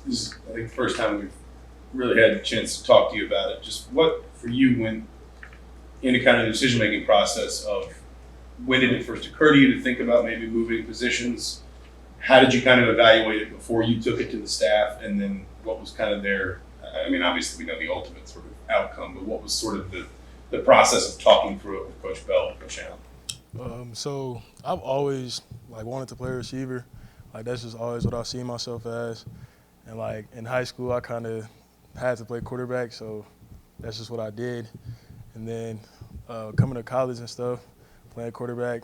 this is, I think, the first time we've really had a chance to talk to you about it. Just what, for you, when in a kind of decision-making process of when did it first occur to you to think about maybe moving positions? How did you kind of evaluate it before you took it to the staff? And then what was kind of their, I mean, obviously we know the ultimate sort of outcome, but what was sort of the process of talking through it with Coach Bell and Coach Allen? So I've always wanted to play receiver. That's just always what I've seen myself as. And in high school, I kind of had to play quarterback, so that's just what I did. And then coming to college and stuff, playing quarterback,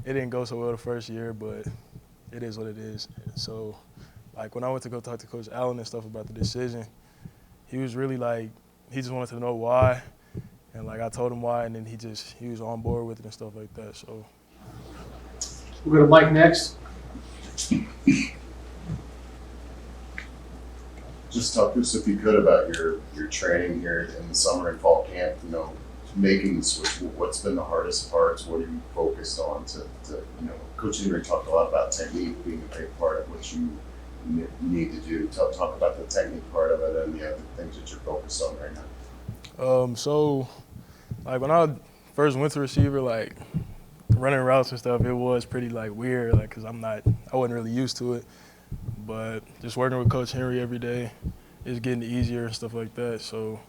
it didn't go so well the first year, but it is what it is. So when I went to go talk to Coach Allen and stuff about the decision, he was really he just wanted to know why. And I told him why, and then he was on board with it and stuff like that. So we'll go to Mike next. Just talk to us, if you could, about your training here in the summer and fall camp. Making the switch. What's been the hardest parts? What are you focused on to Coach Henry talked a lot about technique being a big part of what you need to do. Talk about the technique part of it and the other things that you're focused on right now. So when I first went to receiver, running routes and stuff, it was pretty weird, because I wasn't really used to it. But just working with Coach Henry every day is getting easier and stuff like that. So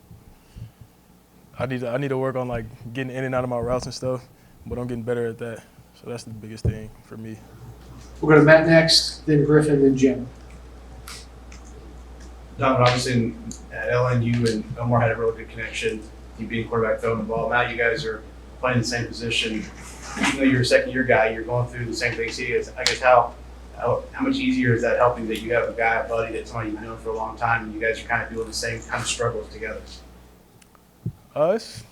I need to work on getting in and out of my routes and stuff, but I'm getting better at that. So that's the biggest thing for me. We'll go to Matt next, then Griffin, then Jim. Donovan, obviously at LN, you and Omar had a really good connection. You being quarterback, throwing the ball. Now you guys are playing the same position. Even though you're a second-year guy, you're going through the same things he is. I guess how much easier is that helping that you have a guy, a buddy, that's somebody you've known for a long time, and you guys are kind of doing the same kind of struggles together? It's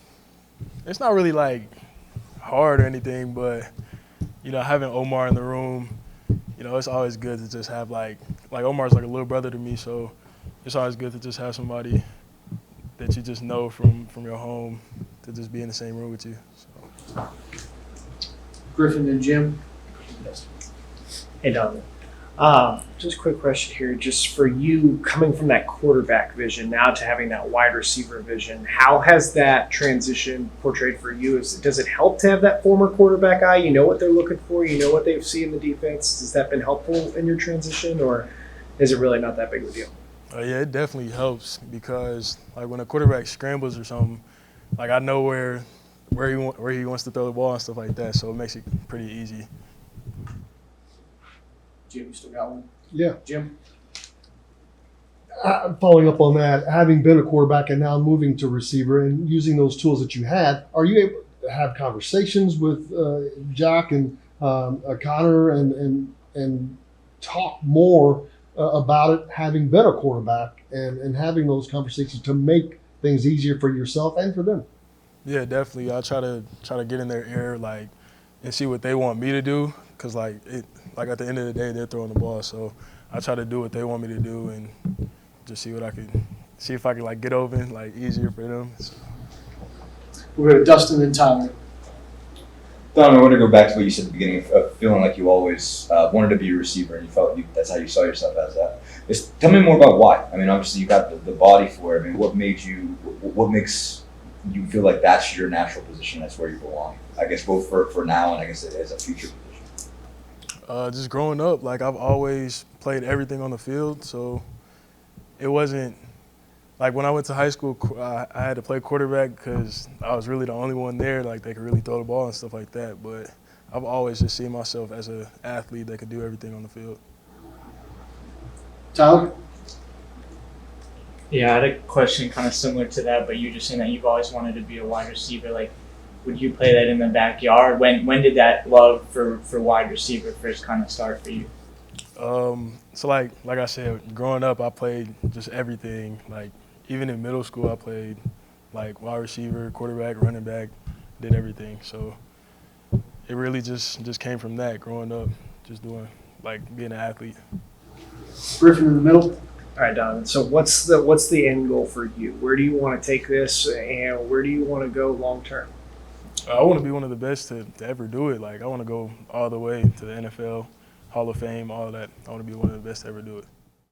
not really hard or anything, but having Omar in the room, it's always good to just have Omar's a little brother to me, so it's always good to just have somebody that you just know from your home to just be in the same room with you. So. Griffin and Jim. Hey, Donovan. Just a quick question here. Just for you, coming from that quarterback vision now to having that wide receiver vision, how has that transition portrayed for you? Does it help to have that former quarterback eye? You know what they're looking for. You know what they see in the defense. Has that been helpful in your transition, or is it really not that big of a deal? Yeah, it definitely helps because when a quarterback scrambles or something, I know where he wants to throw the ball and stuff like that, so it makes it pretty easy. Jim, you still got one? Yeah. Jim? Following up on that, having been a quarterback and now moving to receiver and using those tools that you had, are you able to have conversations with Jack and Connor and talk more about it, having been a quarterback and having those conversations to make things easier for yourself and for them? Yeah, definitely. I try to get in their ear and see what they want me to do because at the end of the day they're throwing the ball, so I try to do what they want me to do and just see if I can get open easier for them. So. We'll go to Dustin and Tyler. Don, I want to go back to what you said at the beginning of feeling like you always wanted to be a receiver and you felt that's how you saw yourself as that. Just tell me more about why. I mean, obviously you got the body for it. I mean, what makes you feel like that's your natural position, that's where you belong? I guess both for now and I guess as a future position. Just growing up, I've always played everything on the field, so it wasn't when I went to high school, I had to play quarterback because I was really the only one there, they could really throw the ball and stuff like that. But I've always just seen myself as an athlete that could do everything on the field. Tyler? Yeah, I had a question kind of similar to that, but you just saying that you've always wanted to be a wide receiver. Would you play that in the backyard? When did that love for wide receiver first kind of start for you? So like I said, growing up, I played just everything. Even in middle school, I played wide receiver, quarterback, running back, did everything. So it really just came from that, growing up, just doing being an athlete. Griffin in the middle. All right, Donovan. So what's the end goal for you? Where do you want to take this, and where do you want to go long term? I want to be one of the best to ever do it. I want to go all the way to the NFL, Hall of Fame, all that. I want to be one of the best to ever do it.